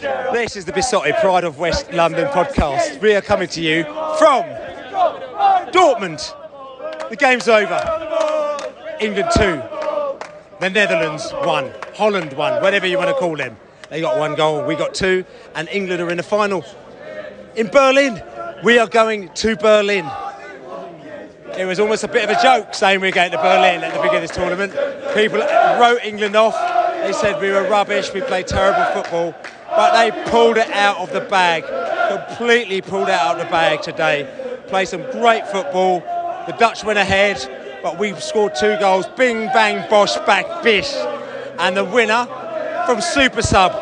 This is the Besotted Pride of West London podcast. We are coming to you from Dortmund. The game's over. England 2, the Netherlands 1, Holland 1, whatever you want to call them. They got 1 goal, we got 2, and England are in the final. In Berlin, we are going to Berlin. It was almost a bit of a joke saying we're going to Berlin at the beginning of this tournament. People wrote England off. They said we were rubbish, we played terrible football. But they pulled it out of the bag, completely pulled it out of the bag today. Played some great football. The Dutch went ahead, but we scored 2 goals. Bing, bang, bosh, back, bish. And the winner from Super Sub,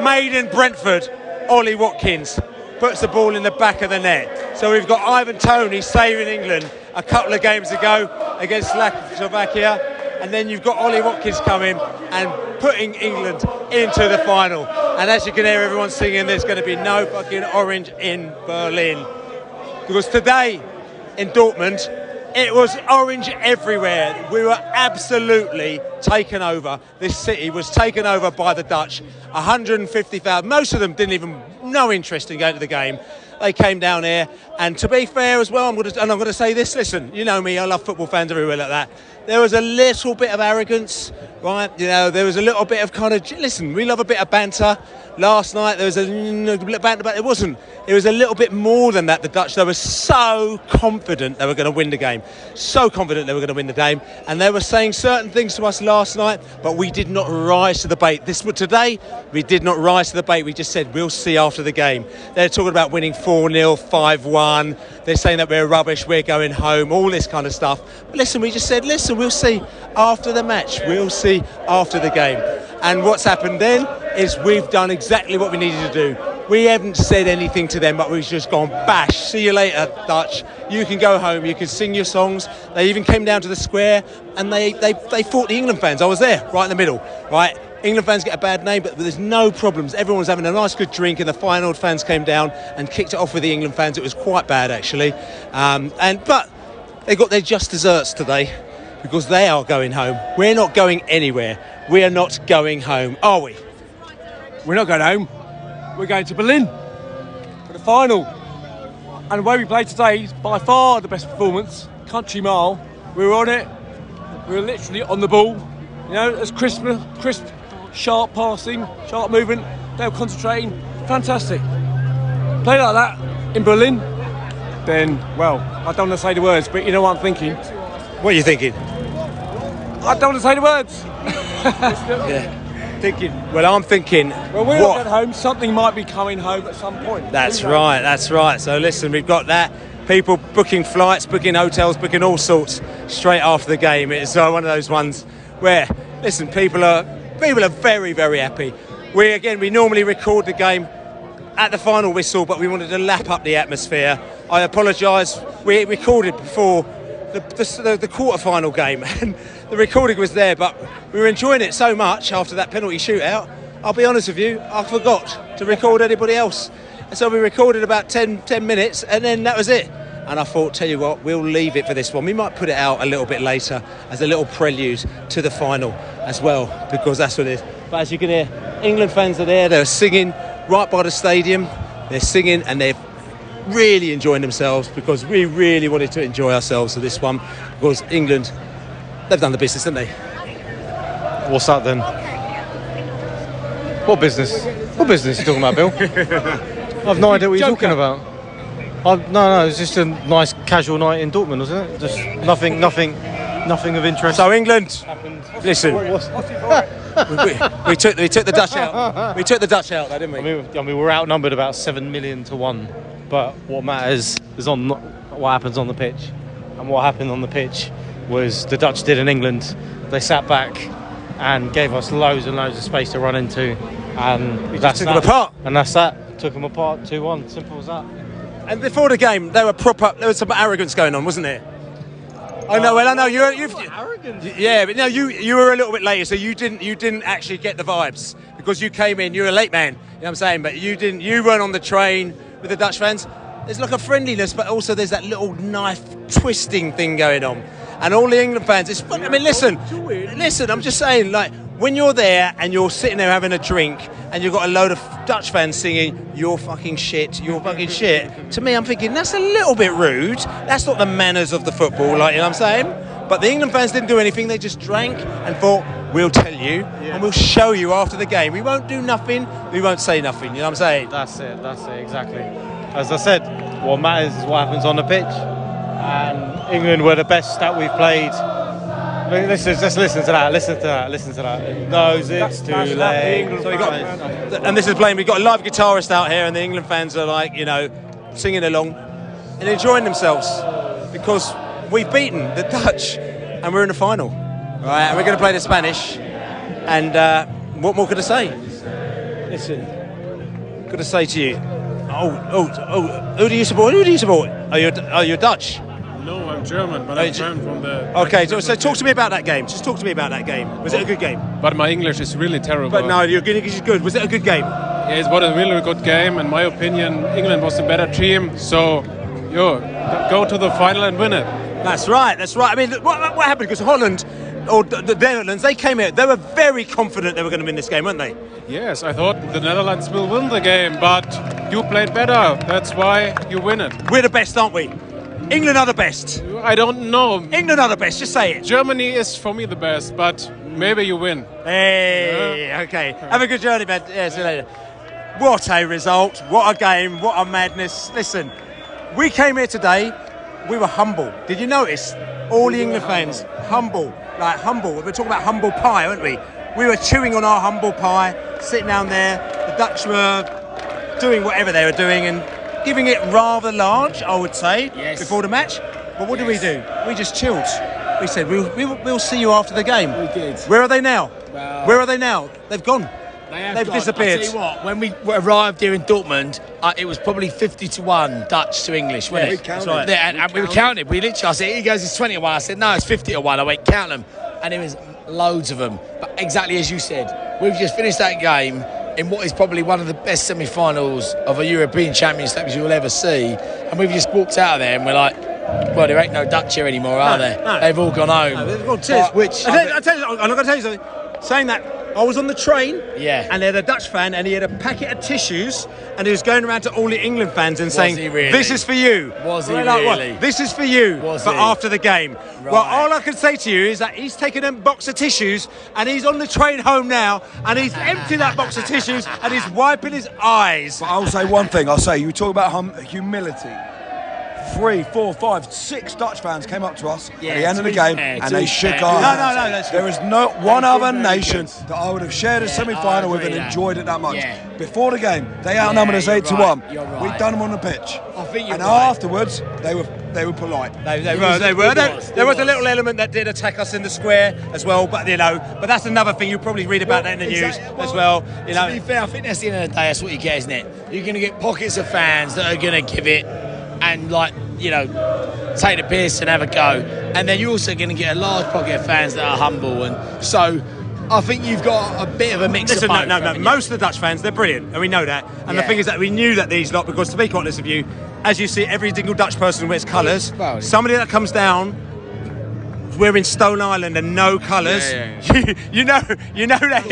made in Brentford, Ollie Watkins, puts the ball in the back of the net. So we've got Ivan Toney saving England a couple of games ago against Slovakia. And then you've got Ollie Watkins coming and putting England into the final. And as you can hear everyone singing, there's going to be no fucking orange in Berlin. Because today in Dortmund, it was orange everywhere. We were absolutely taken over. This city was taken over by the Dutch. 150,000. Most of them didn't even no interest in going to the game. They came down here, and to be fair as well, I'm going to say this. Listen, you know me, I love football fans everywhere like that. There was a little bit of arrogance, right? You know, there was a little bit of kind of, listen, we love a bit of banter. Last night there was a bit of banter, but it wasn't. It was a little bit more than that. The Dutch, they were so confident they were going to win the game. So confident they were going to win the game. And they were saying certain things to us last night, but we did not rise to the bait. Today, we did not rise to the bait. We just said, we'll see after the game. They're talking about winning 4-0, 5-1. They're saying that we're rubbish, we're going home, all this kind of stuff. But listen, we just said, listen, we'll see after the match. We'll see after the game. And what's happened then is we've done exactly what we needed to do. We haven't said anything to them, but we've just gone, bash, see you later, Dutch. You can go home, you can sing your songs. They even came down to the square and they fought the England fans. I was there, right in the middle, right? England fans get a bad name, but there's no problems. Everyone was having a nice, good drink, and the final fans came down and kicked it off with the England fans. It was quite bad, actually. But they got their just desserts today because they are going home. We're not going anywhere. We are not going home, are we? We're not going home. We're going to Berlin for the final. And the way we played today is by far the best performance. Country mile. We were on it. We were literally on the ball. You know, it's crisp, sharp passing, sharp movement. They were concentrating. Fantastic. Play like that in Berlin, then, well, I don't want to say the words, but you know what I'm thinking. What are you thinking? I don't want to say the words. Yeah. Thinking. Well, I'm thinking. Well, we're not at home. Something might be coming home at some point. That's right. So listen, we've got that. People booking flights, booking hotels, booking all sorts straight after the game. It's one of those ones where, listen, people are very, very happy. We normally record the game at the final whistle, but we wanted to lap up the atmosphere. I apologise. We recorded before the quarter-final game, and the recording was there, but we were enjoying it so much after that penalty shootout. I'll be honest with you, I forgot to record anybody else. And so we recorded about 10 minutes, and then that was it. And I thought, tell you what, we'll leave it for this one. We might put it out a little bit later as a little prelude to the final as well, because that's what it is. But as you can hear, England fans are there. They're singing right by the stadium. They're singing and they're really enjoying themselves, because we really wanted to enjoy ourselves for this one, because England, they've done the business, haven't they? What's that then? What business? What business are you talking about, Bill? I've no idea what you're talking about. No, it's just a nice casual night in Dortmund, wasn't it? Just nothing of interest. So England, happened. Listen, we took the Dutch out. We took the Dutch out, though, didn't we? I mean, we're outnumbered about 7 million to 1. But what matters is on what happens on the pitch. And what happened on the pitch was the Dutch did in England. They sat back and gave us loads and loads of space to run into. And we just took them apart. And that's that. Took them apart 2-1. Simple as that. And before the game, there was some arrogance going on, wasn't there? I know. Well, I know you've arrogance. Yeah, but no, you were a little bit later, so you didn't actually get the vibes because you came in. You're a late man. You know what I'm saying? But you didn't. You weren't on the train with the Dutch fans. There's like a friendliness, but also there's that little knife twisting thing going on. And all the England fans, I mean, listen. I'm just saying, like, when you're there and you're sitting there having a drink and you've got a load of Dutch fans singing, "You're fucking shit, you're fucking shit," to me, I'm thinking, that's a little bit rude. That's not the manners of the football, like, you know what I'm saying? But the England fans didn't do anything. They just drank and thought, we'll tell you and we'll show you after the game. We won't do nothing. We won't say nothing. You know what I'm saying? That's it, exactly. As I said, what matters is what happens on the pitch. And England were the best that we've played. Just listen to that. Knows it's too late. So and this is playing. We've got a live guitarist out here, and the England fans are like, you know, singing along and enjoying themselves because we've beaten the Dutch and we're in the final. Right, and we're going to play the Spanish. And what more could I say? Listen, could I say to you? Who do you support? Are you Dutch? No, I'm German, but I'm from the... Okay, so talk to me about that game. Just talk to me about that game. Was it a good game? But my English is really terrible. But no, your English is good. Was it a good game? Yeah, it was a really good game. In my opinion, England was the better team. So, go to the final and win it. That's right. I mean, what happened? Because Holland, or the Netherlands, they came here. They were very confident they were going to win this game, weren't they? Yes, I thought the Netherlands will win the game, but you played better. That's why you win it. We're the best, aren't we? England are the best. I don't know. England are the best, just say it. Germany is, for me, the best, but maybe you win. Hey, okay. Have a good journey, man. Yeah, see you later. What a result. What a game. What a madness. Listen, we came here today, we were humble. Did you notice? All the England fans, humble. Like humble. We're talking about humble pie, weren't we? We were chewing on our humble pie, sitting down there. The Dutch were doing whatever they were doing and giving it rather large, I would say, before the match. But what did we do? We just chilled. We said, we'll see you after the game. We did. Where are they now? Well, where are they now? They've gone. They've disappeared. I'll tell you what, when we arrived here in Dortmund, it was probably 50-1 Dutch to English, wasn't it? We counted. Right. And we were counting. We literally, I said, he goes, it's 20-1. I said, no, it's 50-1. I went, count them. And there was loads of them. But exactly as you said, we've just finished that game in what is probably one of the best semi-finals of a European Champions League you'll ever see. And we've just walked out of there and we're like, well, there ain't no Dutch here anymore, are there? No. They've all gone home. No, they've gone tears. I'm not going to tell you something. Saying that, I was on the train, and they had a Dutch fan, and he had a packet of tissues, and he was going around to all the England fans and saying, "This is for you." Was he really? This is for you. But after the game, well, all I can say to you is that he's taken a box of tissues, and he's on the train home now, and he's emptied that box of tissues, and he's wiping his eyes. But I'll say one thing. You talk about humility. 3, 4, 5, 6 Dutch fans came up to us at the end of the game and they shook our hands. There is not one other nation that I would have shared a semi-final with and enjoyed it that much. Before the game, they outnumbered us 8-1. We'd done them on the pitch. And afterwards, they were polite. They were. There was a little element that did attack us in the square as well, but but that's another thing. You'll probably read about that in the news as well. To be fair, I think that's the end of the day. That's what you get, isn't it? You're going to get pockets of fans that are going to give it and take the piss and have a go, and then you're also going to get a large pocket of fans that are humble, and so I think you've got a bit of a mix of both. No. Most of the Dutch fans, they're brilliant, and we know that. And the thing is that we knew that these lot, because to be quite honest with you, as you see, every single Dutch person wears colours. Somebody that comes down wearing Stone Island and no colours, you know that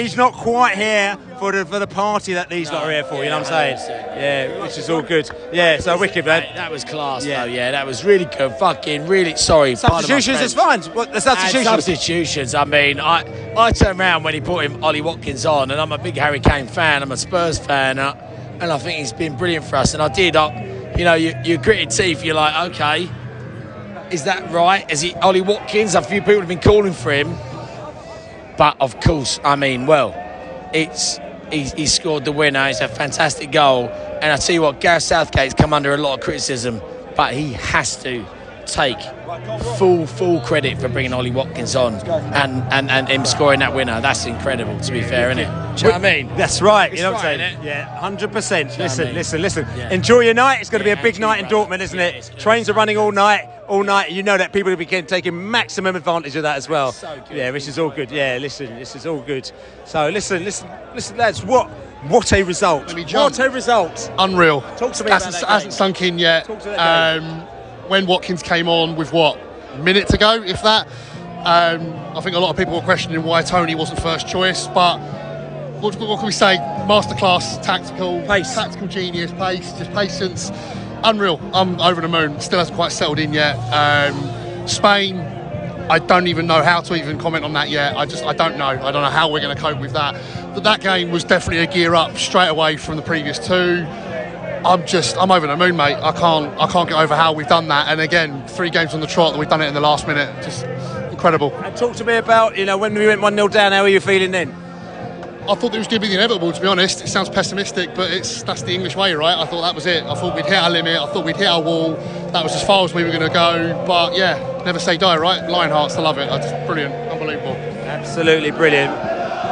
he's not quite here for the party that these lot are here for. You know what I'm saying? Yeah, which is all good. Yeah, so wicked, man. That was class, though. Yeah, that was really good. Fucking really sorry. Substitutions is fine. What the substitutions? Substitutions. I mean, I turned around when he put him Ollie Watkins on, and I'm a big Harry Kane fan. I'm a Spurs fan, and I think he's been brilliant for us. And I did. You gritted teeth. You're like, okay. Is that right? Is he Ollie Watkins? A few people have been calling for him. But, of course, I mean, he scored the winner. It's a fantastic goal. And I tell you what, Gareth Southgate's come under a lot of criticism, but he has to take full credit for bringing Ollie Watkins on and him scoring that winner. That's incredible, to be fair, isn't it? Do you know what I mean? That's right. You know what I'm saying? Yeah, 100%. Listen. Yeah. Enjoy your night. It's going to be a big night in Dortmund, isn't it? Trains are running all night. You know that people will be taking maximum advantage of that as well. So good. Yeah, which is all good. Yeah, listen, this is all good. So listen, lads. What a result! What a result! Unreal. Talk to me about that game. Hasn't sunk in yet. Talk to that game. When Watkins came on with minutes ago, if that, I think a lot of people were questioning why Tony wasn't first choice, but what can we say? Masterclass, tactical genius, pace, just patience, unreal. I'm over the moon. Still hasn't quite settled in yet. Spain, I don't even know how to even comment on that yet. I don't know. I don't know how we're going to cope with that. But that game was definitely a gear up straight away from the previous two. I'm over the moon, mate. I can't get over how we've done that. And again, 3 games on the trot that we've done it in the last minute. Just incredible. And talk to me about, when we went 1-0 down, how were you feeling then? I thought it was going to be the inevitable, to be honest. It sounds pessimistic, but that's the English way, right? I thought that was it. I thought we'd hit our limit. I thought we'd hit our wall. That was as far as we were going to go. But yeah, never say die, right? Lionhearts, I love it. Brilliant, unbelievable. Absolutely brilliant.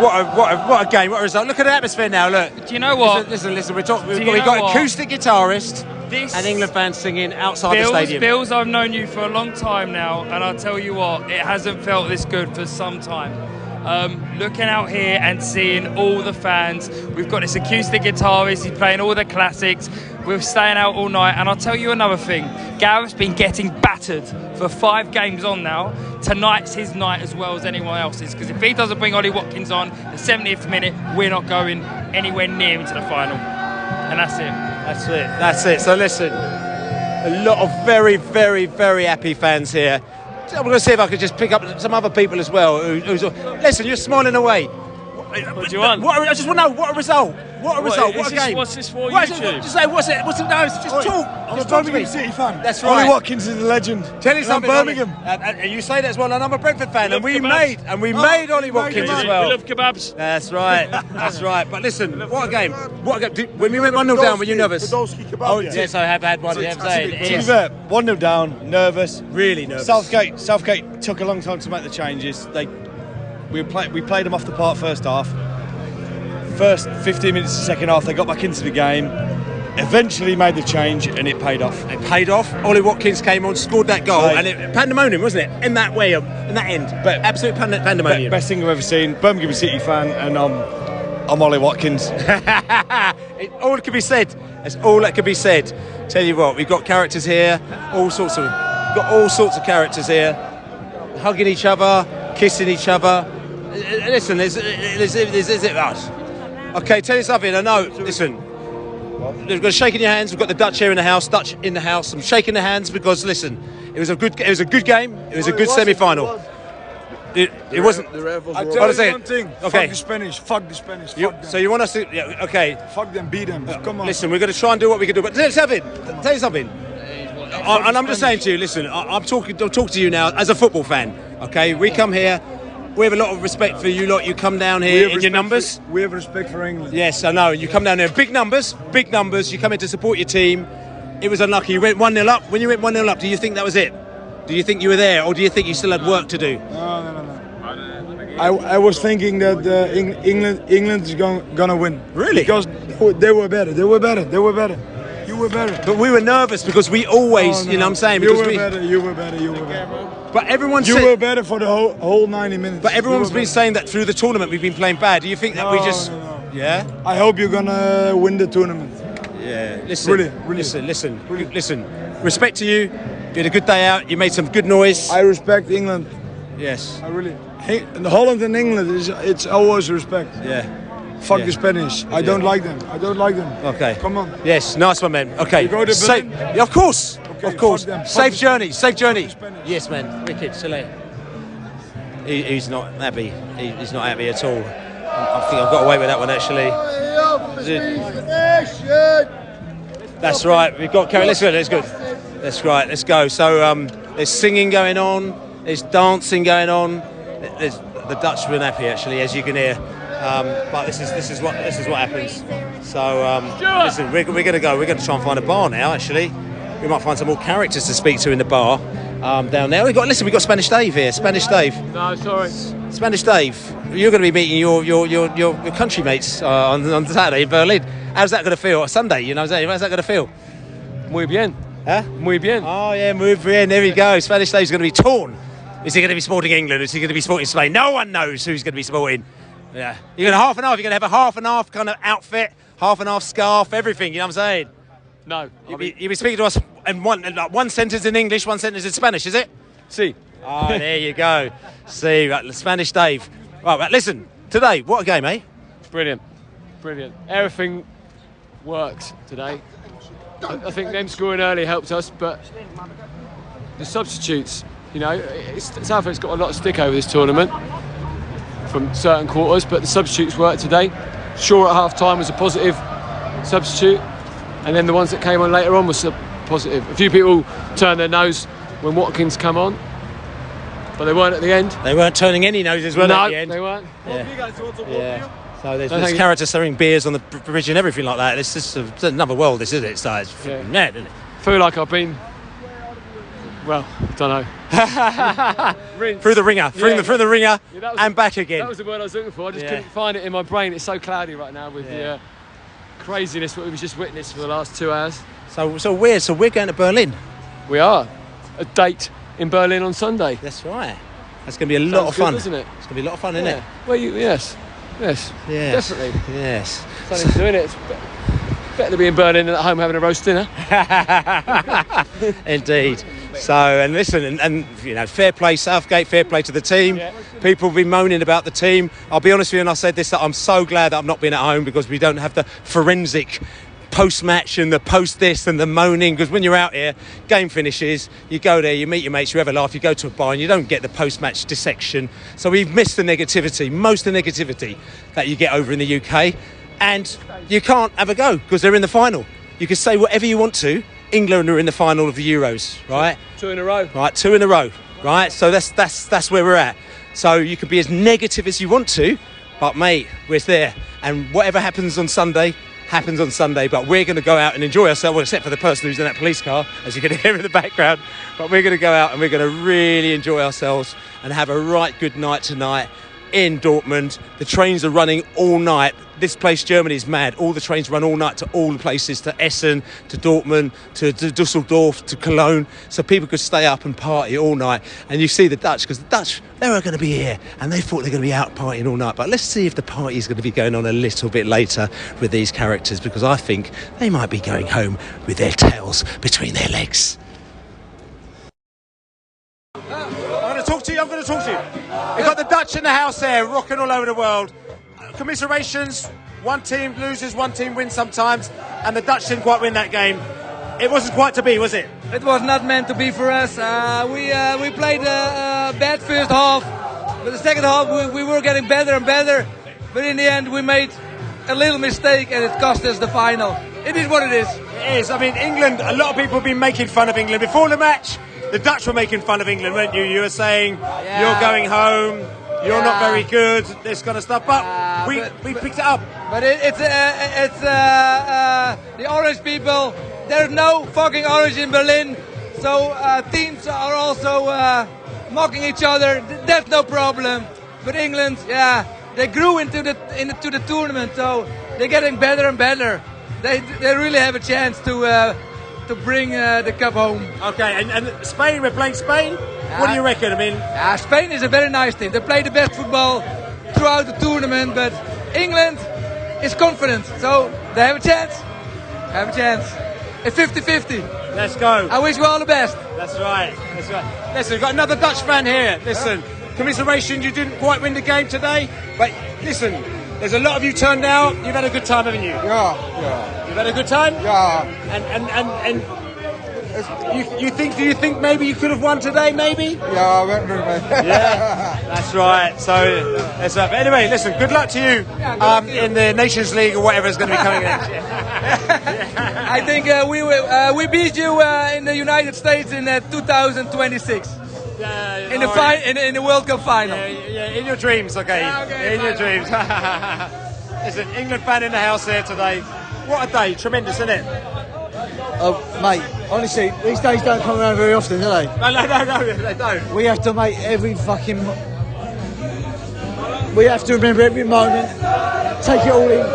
What a game, what a result. Look at the atmosphere now, look. Do you know what? Listen, we've got acoustic guitarist and England fans singing outside the stadium. Bills, I've known you for a long time now, and I'll tell you what, it hasn't felt this good for some time. Looking out here and seeing all the fans, we've got this acoustic guitarist, he's playing all the classics, we're staying out all night, and I'll tell you another thing, Gareth's been getting battered for 5 games on now. Tonight's his night as well as anyone else's, because if he doesn't bring Ollie Watkins on the 70th minute, we're not going anywhere near into the final, and that's it. So listen, a lot of very, very, very happy fans here. I'm going to see if I could just pick up some other people as well. Listen, you're smiling away. What do you want? I just want to know, what a result. What a game. What's this for, YouTube? Just say, what's it? No, it's just talk. I'm a Birmingham City fan. That's right. Ollie Watkins is a legend. Tell you something, Birmingham. And you say that as well, and I'm a Brentford fan, and we made Ollie Watkins as well. We love kebabs. That's right. But listen, what a game. When we went 1-0 down, were you nervous? Oh, yes, I have had one. To be fair, 1-0 down, nervous. Really nervous. Southgate took a long time to make the changes. We played them off the park first half. First 15 minutes of the second half, they got back into the game. Eventually made the change, and it paid off. It paid off. Ollie Watkins came on, scored that goal, and pandemonium, wasn't it? In that way, in that end. Absolute pandemonium. Best thing I've ever seen. Birmingham City fan, and I'm Ollie Watkins. All that can be said. That's all that can be said. Tell you what, we've got characters here. All sorts of characters here, hugging each other, kissing each other. Listen, is it us? Okay, tell you something. I know. Listen, we've got shaking your hands. We've got the Dutch here in the house. Dutch in the house. I'm shaking their hands because listen, it was a good game. It was a good semi-final. It wasn't. I'll tell you one thing. Okay. Fuck the Spanish. So you want us to? Yeah, okay. Fuck them. Beat them. Come on. Listen, we're going to try and do what we can do. But let's have it. Tell you something. And I'm just saying to you. Listen, I'm talking to you now as a football fan. Okay, we come here. We have a lot of respect for you lot. You come down here in your numbers. We have respect for England. Yes, I know. You come down here, big numbers. You come in to support your team. It was unlucky. You went 1-0 up. When you went 1-0 up, do you think that was it? Do you think you were there, or do you think you still had work to do? No. I was thinking that England is gonna win. Really? Because they were better. You were better. But we were nervous because we always, you know what I'm saying? You were better. But everyone you were better for the whole 90 minutes. But everyone's been saying that through the tournament we've been playing bad. Do you think that we just... No. Yeah? I hope you're gonna win the tournament. Yeah. Listen. Listen. Respect to you. You had a good day out. You made some good noise. I respect England. Yes. I really... Holland and England, it's always respect. Yeah. Fuck the Spanish. I don't like them. Okay. Come on. Yes, nice one, man. Okay. You go to Berlin? Yeah, of course. Okay, of course. Safe journey. Spanish. Yes, man. Wicked. Saleh. He's not happy. He's not happy at all. I think I've got away with that one, actually. That's right. We've got... Let's go. That's good. That's right. Let's go. So there's singing going on. There's dancing going on. The Dutch were happy, actually, as you can hear. But this is what happens. So listen, we're going to go. We're going to try and find a bar now. Actually, we might find some more characters to speak to in the bar down there. We've got Spanish Dave here. Spanish Dave. No, sorry. Spanish Dave. You're going to be meeting your country mates on Saturday in Berlin. How's that going to feel? Sunday, you know what I'm saying? How's that going to feel? Muy bien. Huh? Muy bien. Oh yeah, muy bien. There we go. Spanish Dave's going to be torn. Is he going to be supporting England? Is he going to be supporting Spain? No one knows who's going to be supporting. Yeah, you're going to half and half. You're going to have a half and half kind of outfit, half and half scarf, everything. You know what I'm saying? No. You'll be speaking to us in one sentence in English, one sentence in Spanish, is it? Sí. Oh, there you go. See, right, Spanish Dave. Right, listen, today, what a game, eh? Brilliant. Everything worked today. I think them scoring early helped us, but the substitutes, you know, South Africa's got a lot of stick over this tournament from certain quarters, but the substitutes worked today. Shaw at half-time was a positive substitute, and then the ones that came on later on was positive. A few people turned their nose when Watkins come on, but they weren't at the end. They weren't turning any noses, were they, at the end? No, they weren't. Yeah. So there's characters selling beers on the bridge and everything like that. It's just another world, this, isn't it? So it's mad, isn't it? I feel like I've been, well, I don't know. Through the ringer, through the ringer, and back again. That was the word I was looking for. I just couldn't find it in my brain. It's so cloudy right now with the craziness what we've just witnessed for the last 2 hours. So we're going to Berlin. We are. A date in Berlin on Sunday. That's right. That's going to be a lot of fun, isn't it? It's going to be a lot of fun, isn't it? Well, yes, definitely. Yes. Something doing it. It's better to be in Berlin than at home having a roast dinner. Indeed. So, and listen, and you know, fair play Southgate, fair play to the team. Yeah. People have been moaning about the team. I'll be honest with you, and I said this, that I'm so glad that I've not been at home because we don't have the forensic post-match and the post-this and the moaning, because when you're out here, game finishes, you go there, you meet your mates, you have a laugh, you go to a bar and you don't get the post-match dissection. So we've missed the negativity, most of the negativity that you get over in the UK, and you can't have a go because they're in the final. You can say whatever you want to. England are in the final of the Euros, right? 2 in a row. Right, 2 in a row, right? So that's where we're at. So you can be as negative as you want to, but mate, we're there. And whatever happens on Sunday, happens on Sunday, but we're going to go out and enjoy ourselves, well, except for the person who's in that police car, as you can hear in the background. But we're going to go out and we're going to really enjoy ourselves and have a right good night tonight in Dortmund. The trains are running all night. This place, Germany, is mad. All the trains run all night to all the places, to Essen, to Dortmund, to Dusseldorf, to Cologne, so people could stay up and party all night. And you see the Dutch, because the Dutch, they were going to be here and they thought they're going to be out partying all night. But let's see if the party is going to be going on a little bit later with these characters, because I think they might be going home with their tails between their legs. I'm going to talk to you. You've got the Dutch in the house there, rocking all over the world. Commiserations, one team loses, one team wins sometimes, and the Dutch didn't quite win that game. It wasn't quite to be, was it? It was not meant to be for us. We played a bad first half, but the second half we were getting better and better, but in the end we made a little mistake and it cost us the final. It is what it is. It is. I mean, England, a lot of people have been making fun of England. Before the match, the Dutch were making fun of England, weren't you? You were saying, you're going home, you're not very good, this kind of stuff, but we picked it up. But it's the orange people. There's no fucking orange in Berlin, so teams are also mocking each other. That's no problem. But England, they grew into the tournament, so they're getting better and better. They really have a chance to bring the cup home. Okay, and Spain, we're playing Spain. What do you reckon? I mean, Spain is a very nice team. They play the best football throughout the tournament, but England is confident, so they have a chance. It's 50-50. Let's go. I wish you all the best. That's right. Listen, we've got another Dutch fan here. Listen, commiserations, you didn't quite win the game today, but listen, there's a lot of you turned out. You've had a good time, haven't you? Yeah. You've had a good time? Yeah. And do you think maybe you could have won today, maybe? Yeah, I went with me. Yeah, that's right. So, that's right. But anyway, listen, good luck to you in the Nations League or whatever is going to be coming next year. I think we beat you in the United States in 2026. In the World Cup final. Yeah, in your dreams, okay. In your dreams. Listen, England fan in the house here today. What a day, tremendous, isn't it? Mate, honestly, these days don't come around very often, do they? No, they don't. We have to make we have to remember every moment, take it all in.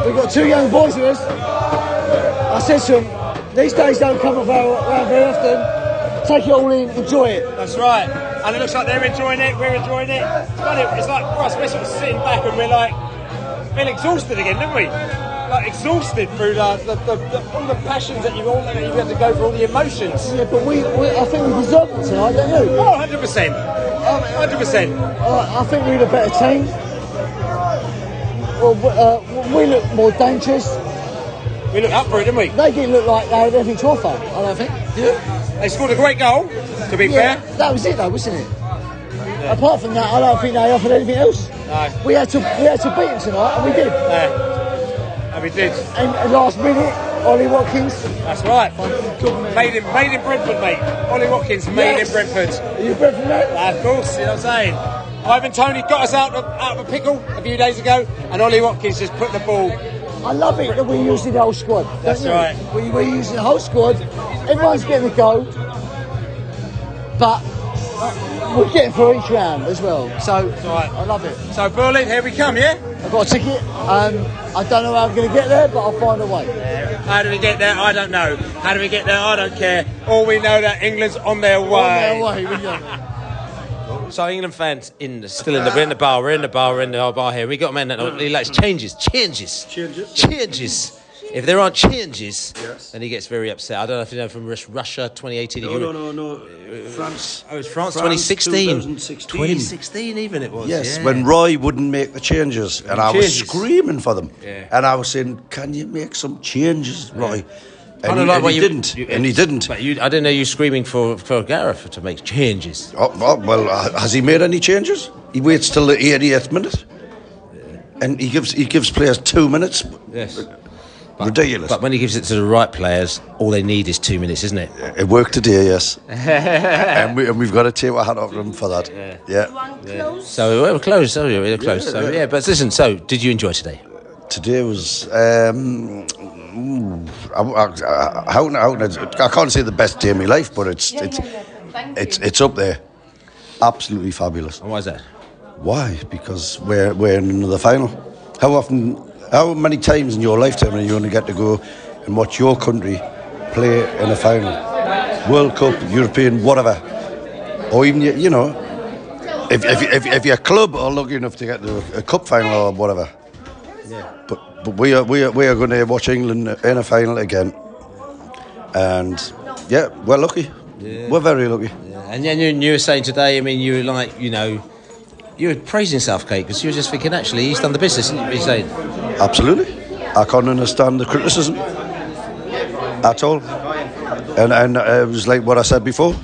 We've got 2 young boys with us. I said to them, these days don't come around very often. Take it all in, enjoy it. That's right. And it looks like they're enjoying it, we're enjoying it. It's funny, it's like for us, we're sort of sitting back and we're like, feel exhausted again, don't we? like exhausted through all the passions that you had to go through, all the emotions. Yeah, but I think we deserved it tonight, don't you? Oh, 100%. 100%. I think we're the better team. Well, we look more dangerous. We looked up for it, didn't we? They didn't look like they had anything to offer, I don't think. Yeah. They scored a great goal, to be fair. That was it though, wasn't it? Yeah. Apart from that, I don't think they offered anything else. No. We had to beat them tonight, and we did. Yeah. And we did. And last minute, Ollie Watkins. That's right. Made in Brentford, mate. Ollie Watkins made in Brentford. Are you Brentford, mate? Of course, you know what I'm saying. Ivan Toney got us out of a pickle a few days ago, and Ollie Watkins just put the ball. I love it that we're using the whole squad. That's right. We're using the whole squad. Everyone's getting a go, but we're getting for each round as well. So right. I love it. So Berlin, here we come, yeah? I've got a ticket. I don't know how I'm going to get there, but I'll find a way. How do we get there? I don't know. How do we get there? I don't care. All we know that England's on their way. On their way. So England fans we're in the bar here. We got a man that he likes changes. If there aren't changes, then he gets very upset. I don't know if you know from Russia 2018. No. France. Oh, it was France 2016. 2016 even it was. Yes, when Roy wouldn't make the changes, and I was screaming for them. Yeah. And I was saying, can you make some changes, Roy? And he didn't. But I didn't know you screaming for Gareth to make changes. Well, has he made any changes? He waits till the 88th minute, and he gives players 2 minutes. Yes. Ridiculous. But when he gives it to the right players, all they need is 2 minutes, isn't it? It worked today, yes. and we've got to take our hat off them for that. Yeah. So we're close. We're close. So but listen. So did you enjoy today? Today was. I can't say the best day of my life, but it's up there. Absolutely fabulous. And why is that? Why? Because we're in another final. How many times in your lifetime are you going to get to go and watch your country play in a final? World Cup, European, whatever. Or even, if your club are lucky enough to get to a cup final or whatever. Yeah. But we are going to watch England in a final again. And, we're lucky. Yeah. We're very lucky. Yeah. And then you were saying today, I mean, you were like, you were praising Southgate because you were just thinking, actually, he's done the business, isn't he? Saying. Absolutely. I can't understand the criticism at all. And it was like what I said before.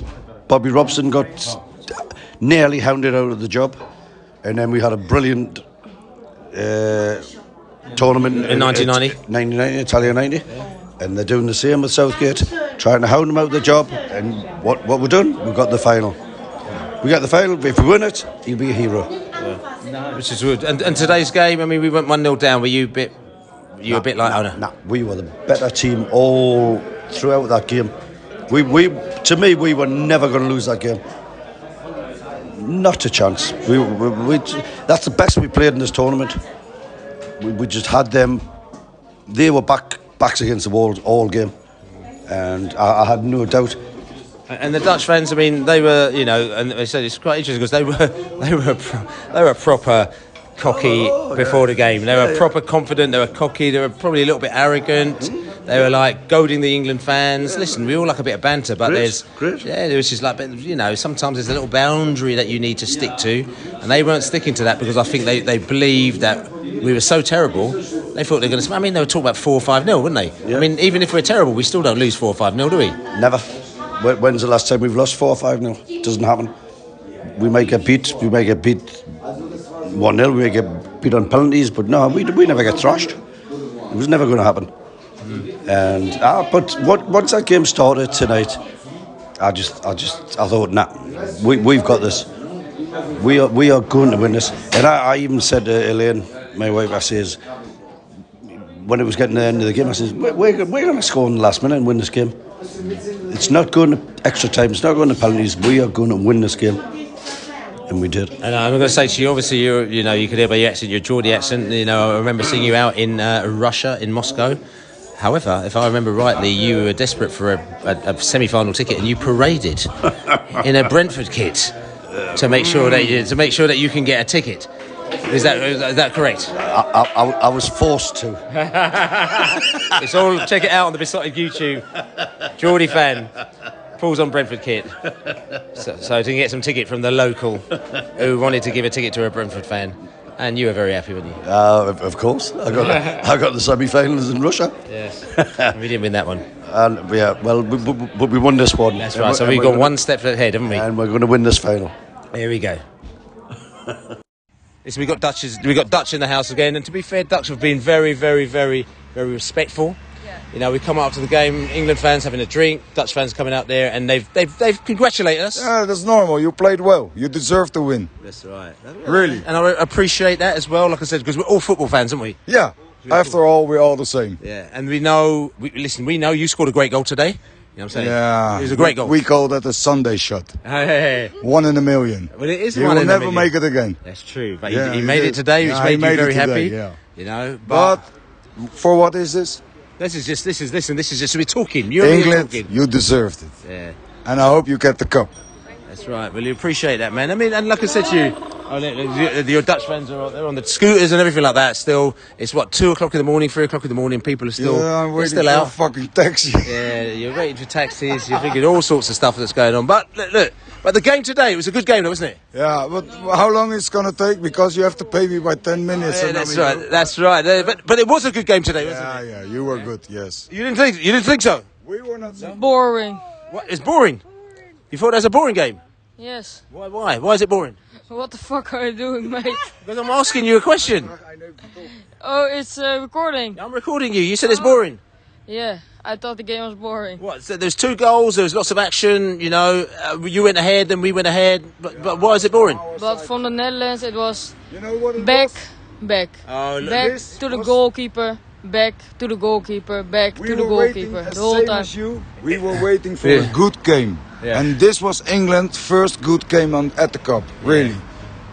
Bobby Robson got nearly hounded out of the job. And then we had a brilliant tournament in 1990, Italia 90. And they're doing the same with Southgate, trying to hound him out of the job. And what we're doing, we've got the final. We got the final. If we win it, he'll be a hero. Yeah. Which is good. And today's game, I mean, we went 1-0 down. Were you a bit like, oh no? Nah, we were the better team all throughout that game. To me, we were never going to lose that game. Not a chance. That's the best we played in this tournament. We just had them. They were backs against the wall all game, and I had no doubt. And the Dutch fans, I mean, they were, and they said it's quite interesting because they were proper cocky before the game. They were proper confident. They were cocky. They were probably a little bit arrogant. They were like goading the England fans. Listen, we all like a bit of banter, but there was just like, sometimes there's a little boundary that you need to stick to, and they weren't sticking to that because I think they believed that we were so terrible. They thought they were going to. I mean, they were talking about 4 or 5-0, wouldn't they? Yeah. I mean, even if we're terrible, we still don't lose 4 or 5-0, do we? Never. When's the last time we've lost 4 or 5-0? Doesn't happen. We might get beat. We might get beat 1-0. We might get beat on penalties, but no, we never get thrashed. It was never going to happen. And but once that game started tonight, I thought, nah, we've got this. We are going to win this. And I even said to Elaine, my wife, I says, when it was getting to the end of the game, I says, we're going to score in the last minute and win this game. It's not going to extra time. It's not going to penalties. We are going to win this game, and we did. And I'm going to say to you, obviously, you could hear by your accent, your Geordie accent. I remember seeing you out in Russia, in Moscow. However, if I remember rightly, you were desperate for a semi-final ticket, and you paraded in a Brentford kit to make sure that you can get a ticket. Is that correct? I was forced to. It's all. Check it out on the Besotted YouTube. Geordie fan pulls on Brentford kit. So to get some ticket from the local who wanted to give a ticket to a Brentford fan, and you were very happy, weren't you? Of course, I got the semi-finals in Russia. Yes, we didn't win that one. But we won this one. That's right. So we've got one step ahead, haven't we? And we're going to win this final. Here we go. We got Dutch in the house again, and to be fair, Dutch have been very, very, very, very respectful. Yeah. You know, we come up to the game, England fans having a drink, Dutch fans coming out there, and they've congratulated us. Yeah, that's normal. You played well. You deserve to win. That's right. Really. And I appreciate that as well. Like I said, because we're all football fans, aren't we? Yeah. After all, we're all the same. Yeah. And we know you scored a great goal today. You know what I'm saying? Yeah. It was a great goal. We call that a Sunday shot. Hey. 1 in a million. Well, it is you one will in a never million. make it again. That's true. But he made it today, which made you very happy. Yeah. You know. But for what is this? This is just we're talking. England, you deserved it. Yeah. And I hope you get the cup. That's right. Well, you appreciate that, man. I mean, and like I said to you, your Dutch fans they're on the scooters and everything like that. Still, it's 2 o'clock in the morning, 3 o'clock in the morning. People are still, I'm waiting still for out. a fucking taxi. Yeah, you're waiting for taxis. You're thinking all sorts of stuff that's going on. But look, but the game today, it was a good game, though, wasn't it? Yeah, but how long it's going to take? Because you have to pay me by 10 minutes. Yeah, that's right. But it was a good game today, wasn't it? Yeah, you were good. Yes. You didn't think so? We were not. So Boring. What? It's boring. You thought it was a boring game? Yes. Why? Why is it boring? What the fuck are you doing, mate? Because I'm asking you a question. Oh, it's recording. I'm recording you. You said it's boring. Yeah, I thought the game was boring. What? So there's 2 goals. There was lots of action. You know, you went ahead, then we went ahead. But why is it boring? But from the Netherlands, it was back. Oh, look. Back to the goalkeeper. Back to the goalkeeper. Back to the goalkeeper. The whole time. We were waiting for a good game. Yeah. And this was England's first good game at the Cup, really.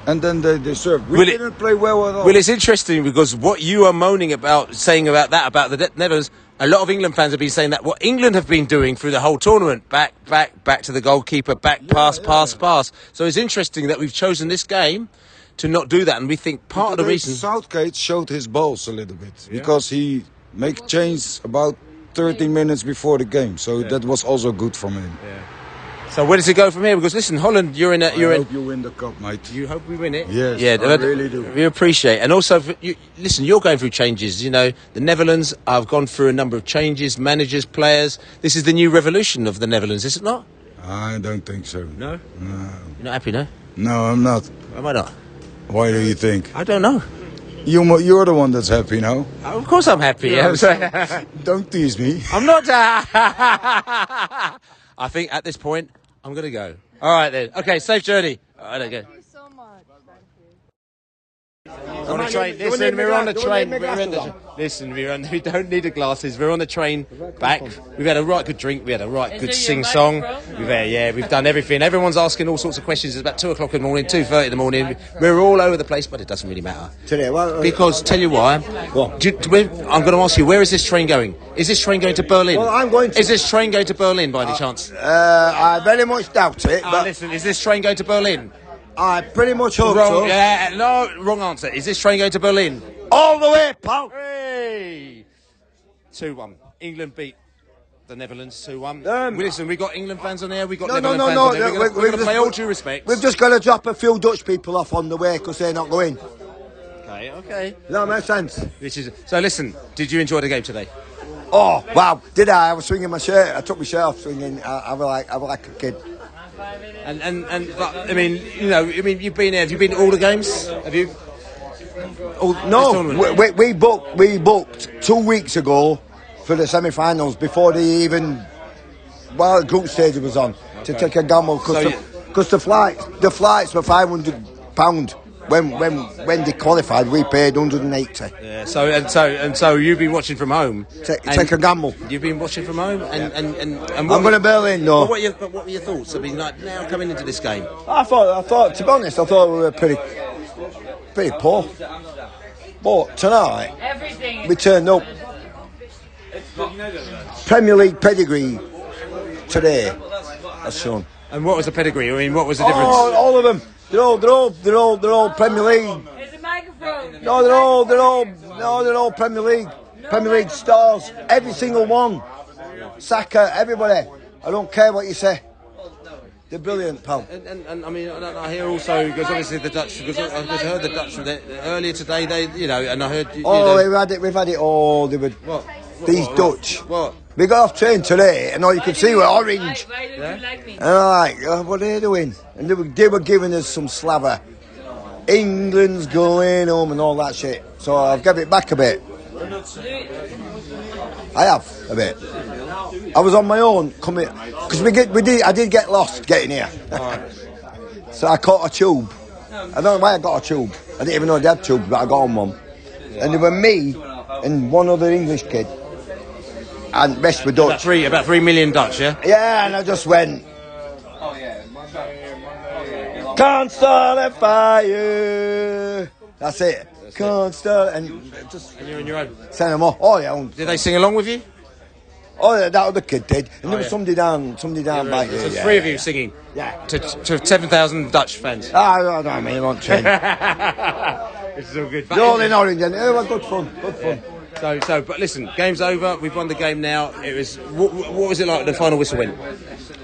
And then they deserved. We didn't play well at all. Well, it's interesting because what you are moaning about, saying about the Netherlands, a lot of England fans have been saying that what England have been doing through the whole tournament, back to the goalkeeper, pass. So it's interesting that we've chosen this game to not do that, and we think part of the reason Southgate showed his balls a little bit because he made change about 30 minutes before the game, so that was also good from him. Yeah. So where does it go from here? Because listen, Holland, I hope you win the cup, mate. You hope we win it? Yes, yeah, I really do. We appreciate it. And also, you're going through changes. You know, the Netherlands have gone through a number of changes, managers, players. This is the new revolution of the Netherlands, is it not? I don't think so. No? No. You're not happy, no? No, I'm not. Why am I not? Why do you think? I don't know. You're the one that's happy now. Of course I'm happy. Yes. Don't tease me. I'm not. I think at this point, I'm going to go. All right, then. Okay, safe journey. All right, go. Thank you so much. Thank you. On the train. Listen, we're on the train. Listen, we don't need the glasses. We're on the train back. We've had a right good drink. We had a right good sing-song. We've done everything. Everyone's asking all sorts of questions. It's about 2 o'clock in the morning, 2:30 in the morning. We're all over the place, but it doesn't really matter. Because, tell you why. I'm going to ask you, where is this train going? Is this train going to Berlin? Well, I'm going to... Is this train going to Berlin, by any chance? I very much doubt it, but... Listen, is this train going to Berlin? I pretty much hope wrong, so. Yeah, no, wrong answer. Is this train going to Berlin? All the way, pal. Hey! 2-1. England beat the Netherlands 2-1. Listen, we got England fans on there. We got Netherlands fans on there. We're going to play all due respect. We've just got to drop a few Dutch people off on the way because they're not going. Okay. Does that make sense? So listen, did you enjoy the game today? Oh wow, did I? I was swinging my shirt. I took my shirt off swinging. I was like a kid. But I mean, you've been here. Have you been to all the games? Have you? No, we booked 2 weeks ago for the semi-finals before they even the group stage was on to take a gamble because the flights were £500 when they qualified. We paid 180. Yeah. So you've been watching from home. Take a gamble. You've been watching from home, and I'm going to Berlin though. What were your thoughts? I mean, like now coming into this game. I thought to be honest, I thought we were pretty poor. But tonight we turned up. Premier League pedigree today, that's shown. And what was the pedigree? I mean, what was the difference? All of them. They're all Premier League No, they're all Premier League stars. Every single one. Saka, everybody. I don't care what you say. They're brilliant, pal. And I mean, I hear also, because obviously the Dutch, because I heard the Dutch earlier today, and I heard... We've had it all. They were, these Dutch. What? We got off train today, and all you could see were orange. Why don't you like me? And I'm like, what are they doing? And they were giving us some slaver. England's going home and all that shit. So I've given it back a bit. I have a bit. I was on my own coming because I did get lost getting here. So I caught a tube. I don't know why I got a tube. I didn't even know they had tubes, but I got on one. And there were me and one other English kid, and the rest were Dutch. About 3 million Dutch, yeah. Yeah, and I just went. Can't start a fire. That's it. Can't start, and you're on your own. Send them off. Oh yeah. Did they sing along with you? Oh yeah, that other kid did, and there was somebody down by here. So three of you singing. Yeah. To 7,000 Dutch fans. I mean, I won't change. This is all good. They're all in orange, and it was good fun. Good fun. So, but listen, game's over. We've won the game now. It was. What was it like when the final whistle went?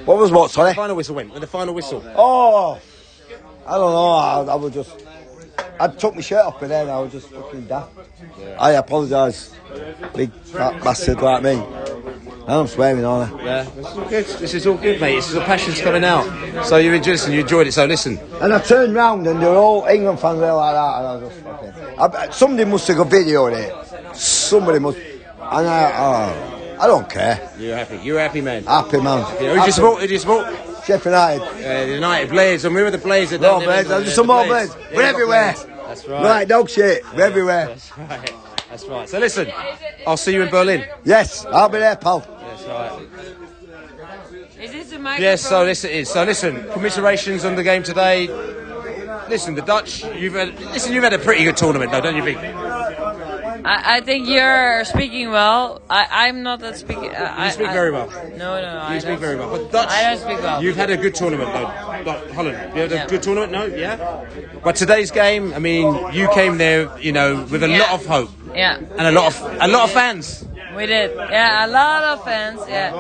What was what? Sorry. The final whistle went. When the final whistle. Oh, I don't know. I was just. I took my shirt off, but then I was just fucking daft. Yeah. I apologise, big fat bastard like me. I'm swearing on her. Yeah, this is all good. This is all good, mate. This is the passion's coming out. So you enjoyed it. So listen. And I turned round and they were all England fans there like that, and I was just fucking. Somebody must have got video of it. Somebody must. And I don't care. You're happy. You're a happy man. Happy man. Yeah, who do you support? Sheffield United. United Blades. And we were the Blades. No Blades. There's some more Blades. We're everywhere. That's right. Right, dog shit. We're everywhere. That's right. That's right. So listen, I'll see you in Berlin. Yes, I'll be there, pal. That's right. Is this a microphone? Yes, so this it is. So listen, commiserations on the game today. Listen, the Dutch, you've had a pretty good tournament though, don't you think? I think you're speaking well. I'm not that speaking. You speak very well. No. You speak very well. But Dutch, I don't speak well. You've had a good tournament though. Like Holland, you had a good tournament, no? Yeah. But today's game, I mean, you came there, with a lot of hope. Yeah. And a lot of fans. We did, yeah, a lot of fans, yeah.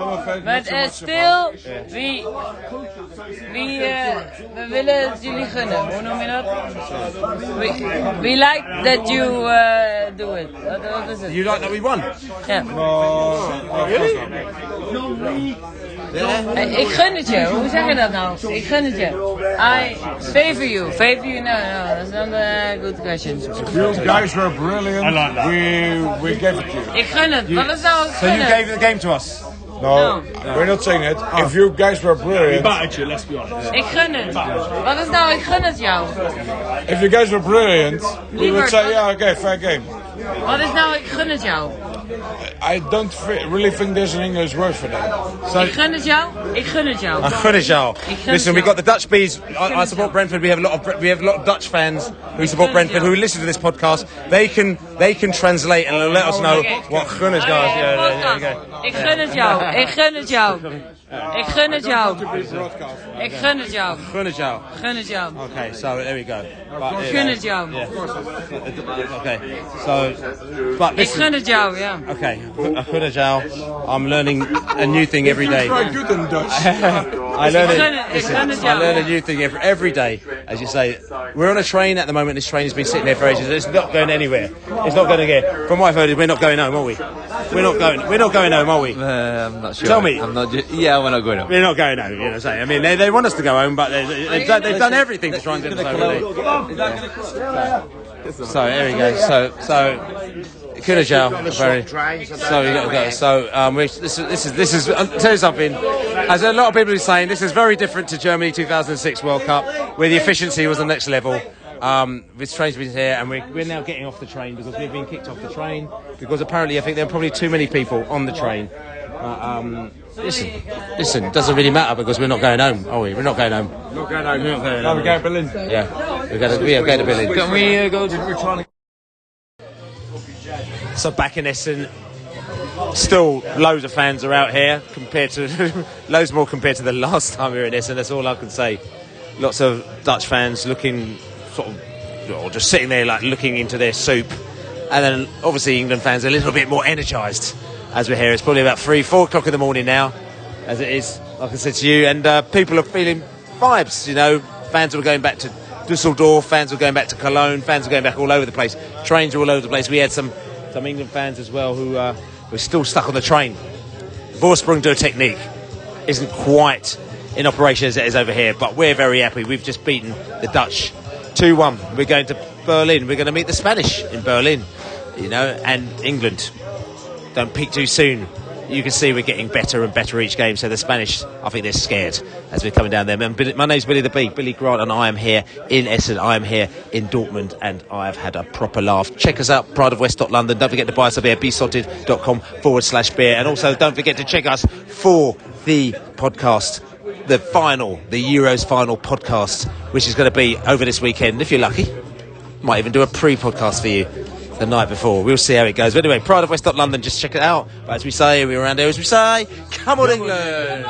But still, we willen het jullie gunnen. Hoe noem je dat? We like that you do it. What is it? You like that we won? Yeah. Really? Yeah. Ik gun het je. Hoe zeg je dat nou? Ik gun het je. I favor you. Favor you? No, that's not a good question. You guys were brilliant. I like that. We gave it to you. Ik gun het. Wat is nou het So you gunnen? gave the game to us? No, we're not saying it. If you guys were brilliant. Let's be honest. Ik gun het. Wat is nou ik gun het jou? If you guys were brilliant, we would say, yeah, okay, fair game. Wat is nou ik gun het jou? I don't really think there's an English word for that. So, ik gun het jou. Ik gun het jou. Gun het jou. Listen, we've got the Dutch bees. I support Brentford. We have a lot of Dutch fans who support Brentford who listen to this podcast. They can translate and let us know what gun het jou is. Ik gun het jou. Ik gun het jou. Ik gun het jou. Ik gun het jou. Gun het jou. Gun het jou. Okay, so there we go. Ik gun het jou. Okay, so, but Ik listen. gun het jou, ja. Okay, gun het jou. I'm learning a new thing every day. You're quite good in Dutch. I learn a new thing every day. As you say, we're on a train at the moment. This train has been sitting there for ages. It's not going anywhere. It's not going to get. From what I've heard, we're not going home, are we? We're not going home, are we? I'm not sure. Tell me. I'm not. Yeah, we're not going home. We're not going home. You know what I'm saying? I mean, they want us to go home, but they've done everything to try and get us home. So there we go. So. Kunajal, very. So we got to go. So this is. I'll tell you something. As a lot of people are saying, this is very different to Germany 2006 World Cup, where the efficiency was the next level. This train's been here, and we're now getting off the train because we've been kicked off the train because apparently I think there are probably too many people on the train. Listen, it doesn't really matter because we're not going home, are we? We're not going home. Not going home. No, we're going to Berlin. Yeah, we're going to Berlin. Can we go to? So back in Essen, still loads of fans are out here loads more compared to the last time we were in Essen. That's all I can say. Lots of Dutch fans looking sort of or just sitting there like looking into their soup. And then obviously England fans are a little bit more energised as we're here. It's probably about 3-4 o'clock in the morning now, as it is, like I said to you, and people are feeling vibes. You know, fans were going back to Dusseldorf, fans were going back to Cologne, fans were going back all over the place. Trains were all over the place. We had some England fans as well who were still stuck on the train. Vorsprung der Technik isn't quite in operation as it is over here, but we're very happy. We've just beaten the Dutch 2-1. We're going to Berlin. We're going to meet the Spanish in Berlin, you know, and England. Don't peak too soon. You can see we're getting better and better each game. So the Spanish, I think they're scared as we're coming down there. And my name's Billy the Bee, Billy Grant, and I am here in Essen. I am here in Dortmund, and I have had a proper laugh. Check us out, prideofwest.london. Don't forget to buy us a beer, besotted.com/beer. And also don't forget to check us for the podcast, the Euros final podcast, which is going to be over this weekend. If you're lucky, might even do a pre-podcast for you the night before. We'll see how it goes. But anyway, prideofwest.london, just check it out. But as we say, we're around here, as we say, come on England!